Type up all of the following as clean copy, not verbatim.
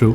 True.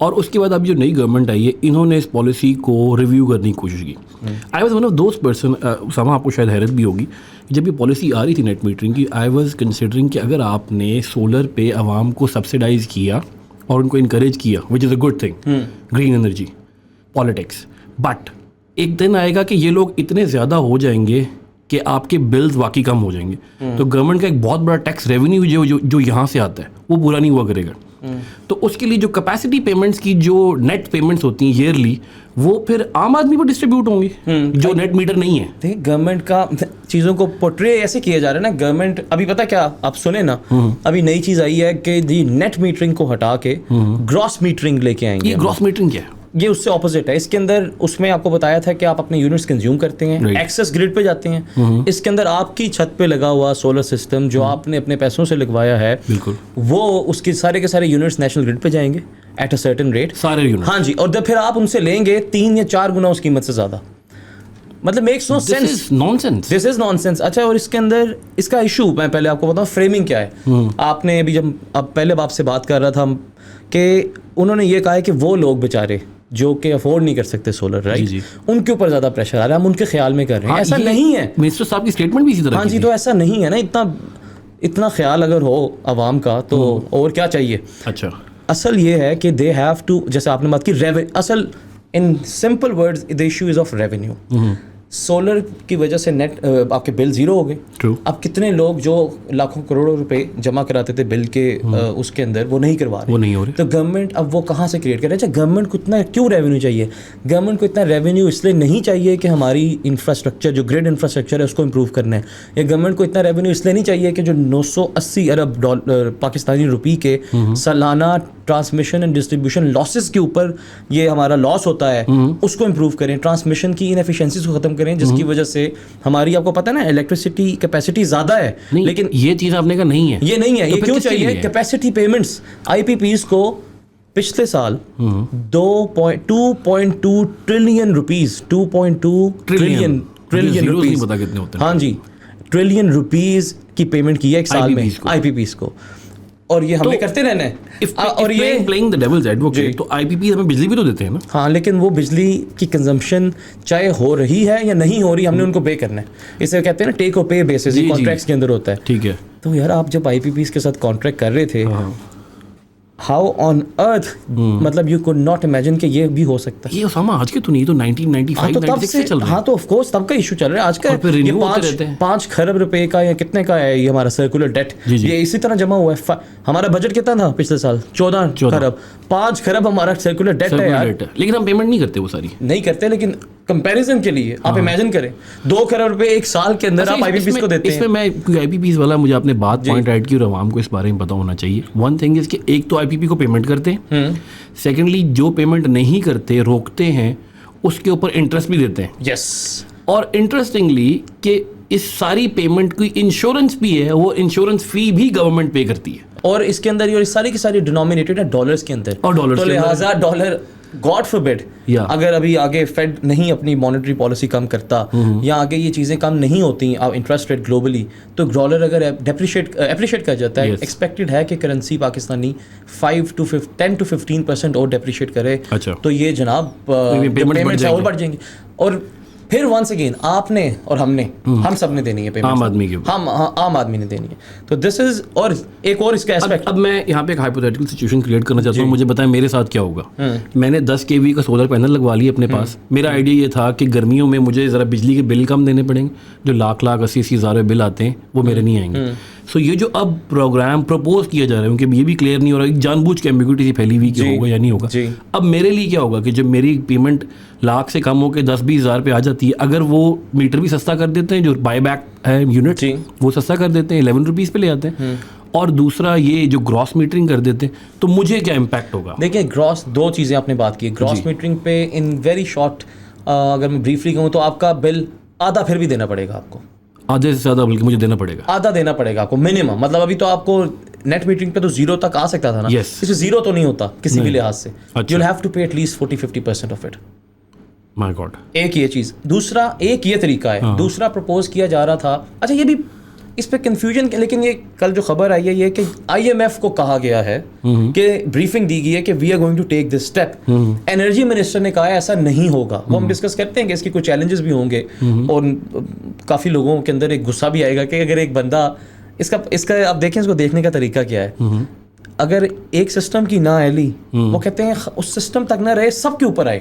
اور اس کے بعد اب جو نئی گورنمنٹ آئی ہے انہوں نے اس پالیسی کو ریویو کرنے کی کوشش کی. I was one of those person, سما آپ کو شاید حیرت بھی ہوگی, جب یہ پالیسی آ رہی تھی نیٹ میٹرنگ کی, آئی واز کنسیڈرنگ کہ اگر آپ نے سولر پہ عوام کو سبسیڈائز کیا اور ان کو انکریج کیا, which is a good thing, green energy politics, but ایک دن آئے گا کہ یہ لوگ اتنے زیادہ ہو جائیں گے کہ آپ کے بلز واقعی کم ہو جائیں گے, تو گورنمنٹ کا ایک بہت بڑا ٹیکس ریونیو جو یہاں سے آتا ہے وہ پورا نہیں ہوا کرے گا. تو اس کے لیے جو کیپیسٹی پیمنٹس کی جو نیٹ پیمنٹس ہوتی ہیں ایئرلی, وہ پھر عام آدمی پر ڈسٹریبیوٹ ہوں گی جو نیٹ میٹر نہیں ہے. دیکھیں گورنمنٹ کا چیزوں کو پورٹرے ایسے کیا جا رہا ہے نا, گورنمنٹ ابھی پتہ کیا آپ سنیں نا, ابھی نئی چیز آئی ہے کہ نیٹ میٹرنگ کو ہٹا کے گراس میٹرنگ لے کے آئیں گے. یہ گراس میٹرنگ کیا ہے؟ یہ اس سے اپوزٹ ہے. اس کے اندر اس میں آپ کو بتایا تھا کہ آپ اپنے یونٹس کنزیوم کرتے ہیں, ایکسس گریڈ پہ جاتے ہیں. اس کے اندر آپ کی چھت پہ لگا ہوا سولر سسٹم جو آپ نے اپنے پیسوں سے لگوایا ہے, بالکل وہ اس کے سارے یونٹس نیشنل گریڈ پہ جائیں گے ایٹ اے سرٹن ریٹ, سارے یونٹ. ہاں جی, اور جب پھر آپ ان سے لیں گے 3 یا 4 گنا اس قیمت سے زیادہ. مطلب میکس نو سینس, دس از نان سینس. اچھا, اور اس کے اندر اس کا ایشو میں پہلے آپ کو بتاؤں فریمنگ کیا ہے. آپ نے ابھی جب اب پہلے آپ سے بات کر رہا تھا کہ انہوں نے یہ کہا ہے کہ وہ لوگ بیچارے جو کہ افورڈ نہیں کر سکتے سولر, رائٹ, ان کے اوپر زیادہ پریشر آ رہا ہے. ہم ان کے خیال میں کر رہے ہیں, ایسا نہیں ہے. منسٹر صاحب کی اسٹیٹمنٹ بھی اسی طرح. ہاں جی, تو ایسا نہیں ہے نا, اتنا خیال اگر ہو عوام کا تو اور کیا چاہیے. اچھا, اصل یہ ہے کہ دے ہیو ٹو, جیسے آپ نے بات کی اصل ان simple words the issue is of revenue. Solar کی وجہ سے نیٹ آپ کے بل زیرو ہو گئے. اب کتنے لوگ جو لاکھوں کروڑوں روپے جمع کراتے تھے بل کے اس کے اندر, وہ نہیں کروا رہے, وہ نہیں ہو رہے. تو گورنمنٹ اب وہ کہاں سے کریٹ کر رہے ہیں. اچھا, گورنمنٹ کو اتنا کیوں ریونیو چاہیے؟ گورنمنٹ کو اتنا ریونیو اس لیے نہیں چاہیے کہ ہماری انفراسٹرکچر جو گریڈ انفراسٹرکچر ہے اس کو امپروو کرنا ہے. یا گورنمنٹ کو اتنا ریونیو اس لیے نہیں چاہیے کہ جو 980 ارب پاکستانی روپی کے سالانہ ٹرانسمیشن اینڈ ڈسٹریبیوشن لاسز کے اوپر یہ ہمارا لاس ہوتا ہے اس کو امپروو کریں, ٹرانسمیشن کی انیفیشنسیز کو ختم کریں, جس کی وجہ سے ہماری, آپ کو پتہ ہے نا, الیکٹریسٹی کیپیسٹی زیادہ ہے, لیکن یہ چیز آپ نے کہا نہیں ہے, یہ نہیں ہے. یہ کیوں چاہیے؟ کیپیسٹی پیمنٹس آئی پی پیز کو پچھلے سال 2.2 ٹریلین روپیز, 2.2 ٹریلین روپیز, ہاں جی, ٹریلین روپیز کی پیمنٹ کی ہے ایک سال میں آئی پی پیز کو, اور یہ ہمیں کرتے رہنا ہے. اور یہ پلینگ دی ڈیولز ایڈوکیٹ, تو آئی پی پی ہمیں بجلی بھی تو دیتے ہیں نا. ہاں, لیکن وہ بجلی کی کنزمپشن چاہے ہو رہی ہے یا نہیں ہو رہی, ہم نے ان کو پے کرنا ہے. اسے کہتے ہیں نا ٹیک اور پے بیسس, یہ کانٹریکٹس کے اندر ہوتا ہے. ٹھیک ہے, تو یار آپ جب آئی پی پیز کے ساتھ کانٹریکٹ کر رہے تھے, ہاؤ آن ارتھ, مطلب یو کوڈ ناٹ امیجن کہ یہ بھی ہو سکتا ہے. یہ اسامہ آج کے تو نہیں, تو 1995 سے چل رہا ہے. ہاں, تو آف کورس تب کا ایشو چل رہا ہے. آج کا یہ 5 کھرب روپے کا یا کتنے کا ہے یہ ہمارا سرکولر ڈیٹ, یہ اسی طرح جمع ہوا ہے. ہمارا بجٹ کتنا تھا پچھلے سال؟ 14 کھرب. 5 کھرب ہمارا سرکولر ڈیٹ ہے یار, لیکن ہم پیمنٹ نہیں کرتے, وہ ساری نہیں کرتے. لیکن کمپیریزن کے لیے آپ امیجن کریں 2 کروڑ روپے ایک سال کے اندر آپ آئی پی پیز کو دیتے ہیں. اس میں میں آئی پی پیز والا, مجھے آپ نے بات پوائنٹ ایڈ کی اور عوام کو اس بارے میں پتا ہونا چاہیے. ون تھنگ از کہ ایک تو آئی پی پی کو پیمنٹ کرتے ہیں, سیکنڈلی جو پیمنٹ نہیں کرتے روکتے ہیں اس کے اوپر انٹرسٹ بھی دیتے ہیں. یس, اور انٹرسٹنگلی کہ اس ساری پیمنٹ کی انشورنس بھی ہے, وہ انشورنس فی بھی گورنمنٹ پے کرتی ہے. اور اس کے اندر یہ ساری کی ساری ڈینومینیٹڈ ہے ڈالرز کے اندر, اور ڈالرز, تو لہٰذا ڈالر گاڈ فوربڈ اگر ابھی آگے فیڈ نہیں اپنی مانیٹری پالیسی کم کرتا یا آگے یہ چیزیں کم نہیں ہوتی انٹرسٹ ریٹ گلوبلی, تو ڈالر اگر اپریشیٹ کر جاتا ہے. ایکسپیکٹڈ ہے کہ کرنسی پاکستانی 10 to 15% اور ڈیپریشیٹ کرے, تو یہ جناب پیمنٹس اور بڑھ جائیں گی. اور پھر ونس اگین آپ نے اور ہم سب نے دینی ہے پیمنٹ, عام آدمی کی, عام آدمی نے دینی ہے. تو دس از, اور ایک اور اس کا ایسپیکٹ. اب میں یہاں پہ ایک ہائپوتھیٹیکل سچویشن کریٹ کرنا چاہتا ہوں. مجھے بتائیں میرے ساتھ کیا ہوگا. میں نے 10 kW کا سولر پینل لگوا لی اپنے پاس. میرا آئیڈیا یہ تھا کہ گرمیوں میں مجھے ذرا بجلی کے بل کم دینے پڑیں گے, جو لاکھ 80 ہزار بل آتے ہیں وہ میرے نہیں آئیں گے. سو یہ جو اب پروگرام پروپوز کیا جا رہا ہے, کیونکہ یہ بھی کلیئر نہیں ہو رہا, جان بوجھ کے ایمبیگوٹی سی پھیلی ہوئی کہ ہوگا یا نہیں ہوگا. اب میرے لیے کیا ہوگا کہ جب میری پیمنٹ لاکھ سے کم ہو کے 10-20 ہزار پہ آ جاتی ہے, اگر وہ میٹر بھی سستا کر دیتے ہیں, جو بائی بیک ہے یونٹ وہ سستا کر دیتے ہیں, 11 روپیز پہ لے آتے ہیں, اور دوسرا یہ جو گراس میٹرنگ کر دیتے ہیں, تو مجھے کیا امپیکٹ ہوگا؟ دیکھیں گراس, 2 چیزیں آپ نے بات کی. گراس میٹرنگ پہ ان ویری شارٹ اگر میں بریفلی کہوں تو آپ کا بل آدھا پھر بھی دینا پڑے گا آپ کو, آدھے سے زیادہ بلکہ مجھے دینا پڑے گا, آدھا دینا پڑے گا آپ کو منیمم. مطلب ابھی تو آپ کو نیٹ میٹرنگ پہ تو 0 تک آ سکتا تھا نا, اس میں 0 تو نہیں ہوتا کسی بھی لحاظ سے. You will have to pay at least 40-50% of it. My god. ایک یہ چیز. دوسرا ایک یہ طریقہ ہے, دوسرا پرپوز کیا جا رہا تھا. اچھا, یہ بھی اس پہ کنفیوژن. لیکن یہ کل جو خبر آئی ہے یہ کہ IMF کو کہا گیا ہے کہ بریفنگ دی گئی ہے کہ we are going to take this step. Energy minister نے کہا ہے ایسا نہیں ہوگا. وہ ہم ڈسکس کرتے ہیں کہ اس کے کچھ چیلنجز بھی ہوں گے اور کافی لوگوں کے اندر ایک غصہ بھی آئے گا کہ اگر ایک بندہ اس کا آپ دیکھیں اس کو دیکھنے کا طریقہ کیا ہے. اگر ایک سسٹم کی نہ اہلی, وہ کہتے ہیں اس سسٹم تک نہ رہے, سب کے اوپر آئے.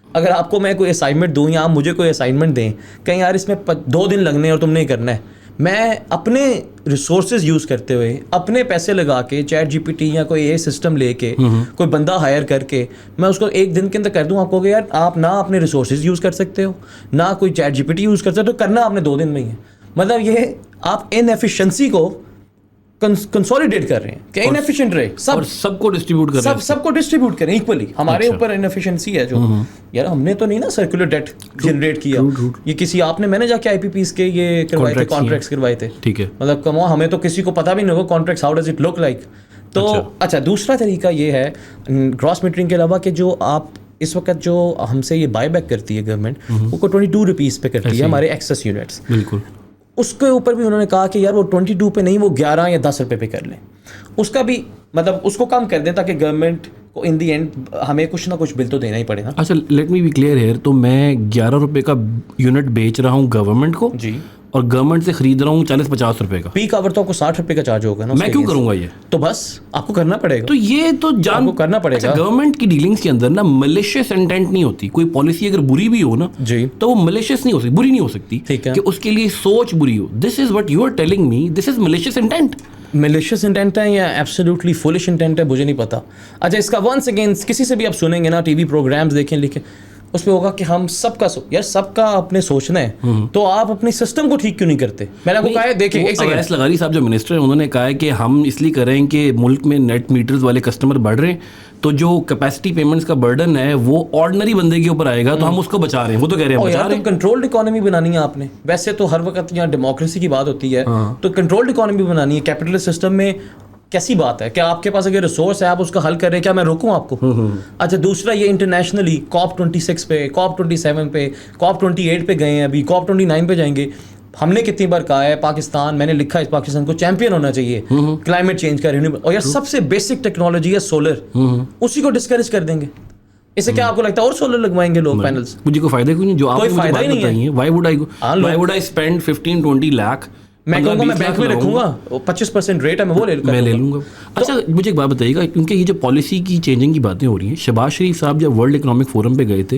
اگر آپ کو میں کوئی اسائنمنٹ دوں یا آپ مجھے کوئی اسائنمنٹ دیں کہیں یار اس میں 2 دن لگنے اور تم نے کرنا ہے, میں اپنے ریسورسز یوز کرتے ہوئے اپنے پیسے لگا کے چیٹ GPT یا کوئی یہ سسٹم لے کے کوئی بندہ ہائر کر کے میں اس کو 1 دن کے اندر کر دوں. آپ کو کہ یار آپ نہ اپنے ریسورسز یوز کر سکتے ہو نہ کوئی چیٹ GPT یوز کر سکتے ہو, کرنا آپ نے 2 دن میں ہی ہے. مطلب یہ آپ ان ایفیشنسی کو کنسولیڈیٹ کر رہے ہیں کہ انیفیشینٹ رہے, سب کو ڈسٹریبیوٹ کر رہے ہیں, سب کو ڈسٹریبیوٹ کریں ایکولی. ہمارے اوپر انیفیشنسی ہے جو یار ہم نے تو نہیں نا سرکولر ڈیٹ جنریٹ کیا, یہ کسی آپ نے, میں نے جا کے IPPs کے یہ کروائے تھے, کانٹریکٹس کروائے تھے. ٹھیک ہے, مطلب کم ہمیں تو کسی کو پتہ بھی نہیں ہوگا contracts how does it look like. تو اچھا دوسرا طریقہ یہ ہے گراس میٹرنگ کے علاوہ کہ جو آپ اس وقت جو ہم سے یہ بائی بیک کرتی ہے گورنمنٹ, وہ کو 22 روپیز پہ کرتی ہے ہمارے ایکسیس یونٹس. بالکل, اس کے اوپر بھی انہوں نے کہا کہ یار وہ 22 پہ نہیں, وہ 11 یا 10 روپے پہ کر لیں. اس کا بھی مطلب اس کو کم کر دیں تاکہ گورنمنٹ کو ان دی اینڈ ہمیں کچھ نہ کچھ بل تو دینا ہی پڑے نا. اچھا let me be clear here, تو میں 11 روپے کا یونٹ بیچ رہا ہوں گورنمنٹ کو جی, اور گورنمنٹ سے خرید رہا ہوں 40-50 روپے کا. پیک آور تو آپ کو 60 روپے کا چارج ہوگا نا. میں کیوں کروں گا یہ؟ تو بس آپ کو کرنا پڑے گا. تو یہ تو جان کو کرنا پڑے گا. گورنمنٹ کی ڈیلنگس کے اندر نا ملیشیس انٹینٹ نہیں ہوتی. کوئی پالیسی اگر بری بھی ہو نا جی, تو وہ ملیشیس نہیں ہو سکتی, بری نہیں ہو سکتی کہ اس کے لیے سوچ بری ہو. This is what you are telling me, this is malicious intent. Malicious intent ہے یا ایبسلیوٹلی فولش انٹینٹ ہے مجھے نہیں پتا. اچھا اس کا ونس اگین کسی سے بھی آپ سنیں گے نا, ٹی وی پروگرامز دیکھیں لکھیں, اس پہ ہوگا کہ ہم سب کا یار سب کا اپنے سوچنا ہے, تو آپ اپنے سسٹم کو ٹھیک کیوں نہیں کرتے. میں نے آپ کو کہا ہے دیکھیں ایک سیکنڈ, اویس لغاری صاحب جو منسٹر ہیں انہوں نے کہا ہے کہ ہم اس لیے کر رہے ہیں کہ ملک میں نیٹ میٹرز والے کسٹمر بڑھ رہے ہیں, تو جو کیپیسٹی پیمنٹس کا برڈن ہے وہ آرڈنری بندے کے اوپر آئے گا, تو ہم اس کو بچا رہے ہیں. وہ تو کہہ رہے ہیں بچا رہے ہیں. کنٹرولڈ اکانومی بنانی ہے آپ نے. ویسے تو ہر وقت یہاں ڈیموکریسی کی بات ہوتی ہے, تو کنٹرولڈ اکانومی بنانی ہے. کیپٹلسٹ سسٹم میں کیسی بات ہے کہ آپ کے پاس اگر ریسورس ہے آپ اس کا حل کر رہے ہیں, کیا میں روکوں آپ کو؟ اچھا دوسرا یہ انٹرنیشنلی COP26 پہ, COP27 پہ, COP28 پہ گئے ہیں, ابھی COP29 پہ جائیں گے. ہم نے کتنی بار کہا ہے پاکستان, میں نے لکھا ہے پاکستان کو چیمپئن ہونا چاہیے کلائمیٹ چینج کا, رینیوبل, اور یار سب سے بیسک ٹیکنالوجی ہے سولر, اسی کو ڈسکریج کر دیں گے. اس سے کیا آپ کو لگتا ہے اور سولر لگوائیں گے لوگ پینلز؟ مجھے کوئی فائدہ کوئی نہیں. جو آپ نے مجھے بات بتائی ہے, why would I spend 15-20 lakh, میں کہوں گا میں بینک میں رکھوں گا, 25% ریٹ ہے, میں لے لوں گا. اچھا مجھے ایک بات بتائیے گا, کیونکہ یہ جو پالیسی کی چینجنگ کی باتیں ہو رہی ہیں, شہباز شریف صاحب جب ورلڈ اکنامک فورم پہ گئے تھے,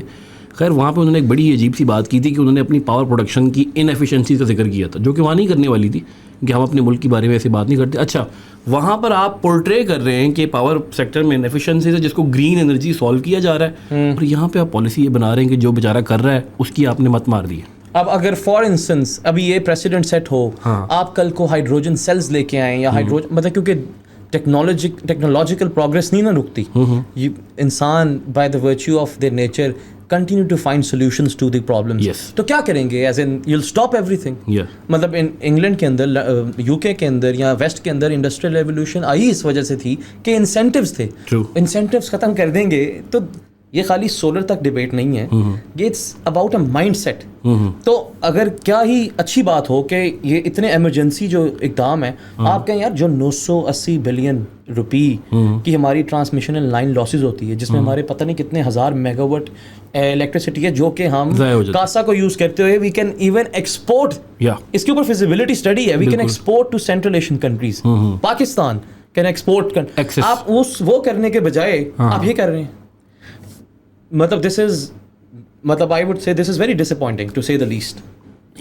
خیر وہاں پہ انہوں نے ایک بڑی عجیب سی بات کی تھی کہ انہوں نے اپنی پاور پروڈکشن کی ان ایفیشنسیز کا ذکر کیا تھا, جو کہ وہاں نہیں کرنے والی تھی, کہ ہم اپنے ملک کے بارے میں ایسی بات نہیں کرتے. اچھا وہاں پر آپ پورٹرے کر رہے ہیں کہ پاور سیکٹر میں انیفیشنسیز ہے جس کو گرین انرجی سالو کیا جا رہا ہے, اور یہاں پہ آپ پالیسی یہ بنا رہے ہیں کہ جو بیچارہ کر رہا ہے اس کی آپ نے مت مار دی ہے. اب اگر فار انسٹنس ابھی یہ پریسیڈنٹ سیٹ ہو, آپ کل کو ہائیڈروجن سیلز لے کے آئیں یا ہائیڈروجن, مطلب کیونکہ ٹیکنالوجیکل پروگرس نہیں نہ رکتی, انسان by the virtue of their nature continue to find solutions to the problems. Yes. تو کیا کریں گے, ایز ان you'll stop everything. مطلب انگلینڈ کے اندر, UK کے اندر یا ویسٹ کے اندر انڈسٹریل ریولیوشن آئی اس وجہ سے تھی کہ انسینٹیوز تھے, انسینٹیوز ختم کر دیں گے. تو یہ خالی سولر تک ڈبیٹ نہیں ہے, یہ it's about a mind set. تو اگر کیا ہی اچھی بات ہو کہ یہ اتنے ایمرجنسی جو اقدام ہے, آپ کہیں یار جو 980 بلین روپی کی ہماری ٹرانسمیشن لائن لاسز ہوتی ہے, جس میں ہمارے پتہ نہیں کتنے ہزار میگا واٹ الیکٹریسٹی ہے جو کہ ہم کاسا کو یوز کرتے ہوئے وی کین ایون ایکسپورٹ, اس کے اوپر فیزیبلٹی اسٹڈی ہے, we can export to Central Asian countries. Pakistan can export, آپ وہ کرنے کے بجائے آپ یہ کر رہے ہیں. مطلب دس از, مطلب I would say this is very ڈسپوائنٹنگ to سے دا لیسٹ.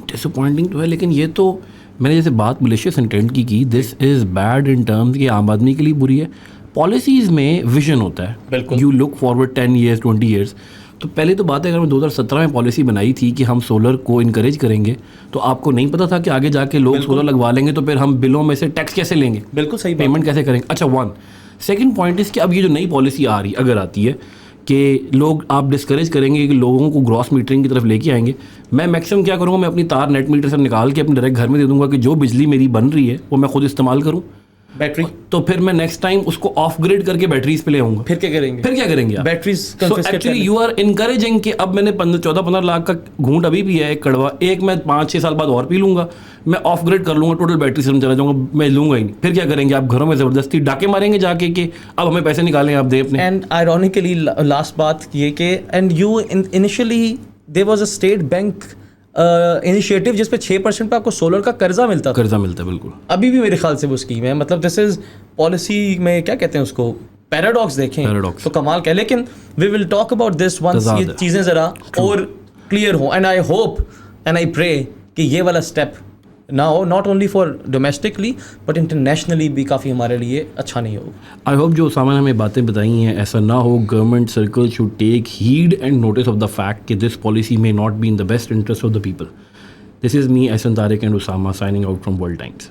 ڈسپوائنٹنگ تو ہے, لیکن یہ تو میں نے جیسے بات ملیشیس انٹینٹ کی, دس از بیڈ ان ٹرمز کہ عام آدمی کے لیے بری ہے. پالیسیز میں ویژن ہوتا ہے, بالکل, you look forward 10 years 20 years. تو پہلے تو بات ہے, اگر میں 2017 میں پالیسی بنائی تھی کہ ہم سولر کو انکریج کریں گے, تو آپ کو نہیں پتا تھا کہ آگے جا کے لوگ سولر لگوا لیں گے تو پھر ہم بلوں میں سے ٹیکس کیسے لیں گے, بالکل صحیح, پیمنٹ کیسے کریں گے. اچھا سیکنڈ پوائنٹ اس کہ اب یہ جو نئی پالیسی آ رہی اگر آتی ہے کہ لوگ آپ ڈسکریج کریں گے کہ لوگوں کو گراس میٹرنگ کی طرف لے کے آئیں گے, میں میکسیمم کیا کروں گا, میں اپنی تار نیٹ میٹر سے نکال کے اپنے ڈائریکٹ گھر میں دے دوں گا کہ جو بجلی میری بن رہی ہے وہ میں خود استعمال کروں. بیٹری تو پھر میں نیکسٹ ٹائم اس کو آف گریڈ کر کے بیٹریز پہ لے آؤں گا. پھر کیا کریں گے؟ پھر کیا کریں گے آپ؟ Batteries so actually you are encouraging کہ اب میں نے 14-15 لاکھ کا گھونٹ ابھی بھی ہے ایک کڑوا, ایک میں 5-6 سال بعد اور پی لوں گا, میں آف گریڈ کر لوں گا, ٹوٹل بیٹری سسٹم چلا جاؤں گا, میں لوں گا ہی نہیں. پھر کیا کریں گے آپ؟ گھروں میں زبردستی ڈاکے ماریں گے جا کے کہ اب ہمیں پیسے نکالیں آپ دیں اپنے. اینڈ آئرونیکلی لاسٹ بات یہ کہ and you initially there was a state bank initiative جس پہ 6% پہ آپ کو سولر کا قرضہ ملتا قرضہ ملتا ہے بالکل. ابھی بھی میرے خیال سے وہ اسکیم ہے. مطلب دس از پالیسی میں کیا کہتے ہیں اس کو, پیراڈاکس دیکھیں تو کمال کا ہے. لیکن we will talk about this once یہ چیزیں ذرا اور کلیئر ہوں. And I hope and I pray کہ یہ والا اسٹیپ نہ ہو, not only for domestically but internationally بھی کافی ہمارے لیے اچھا نہیں ہوگا. آئی ہوپ جو اسامہ نے ہمیں باتیں بتائی ہیں ایسا نہ ہو. Government circle should take heed and notice of the fact کہ دس پالیسی میں not be in the best interest of the people. This is me Ahsan Tariq and Usama signing out from World Times.